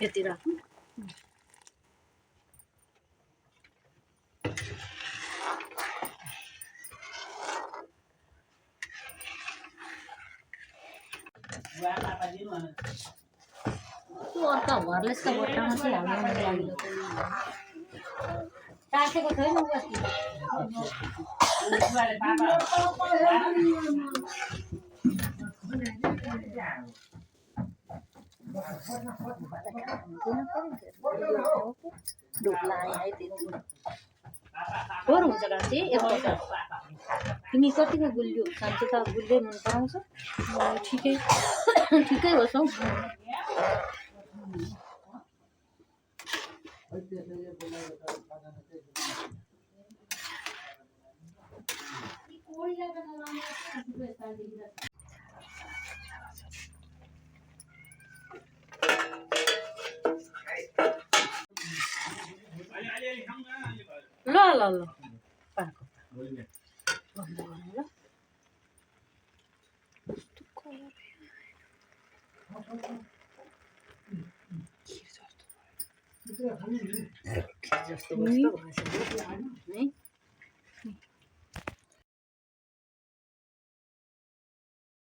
येते राख तू आता वायरलेस का बटन से ऑनलाइन लागलो टाके को थई न बस डोकला आहे ते बरं हुन्छ गाँची एकपल्ट तिमी कतिको गुल्यो खान्छ त गुल्दै मन पराउँछ ठिकै ठिकै होस् हौ ल ल ल पाको बन्द गर्नु ल जस्तो बस्तो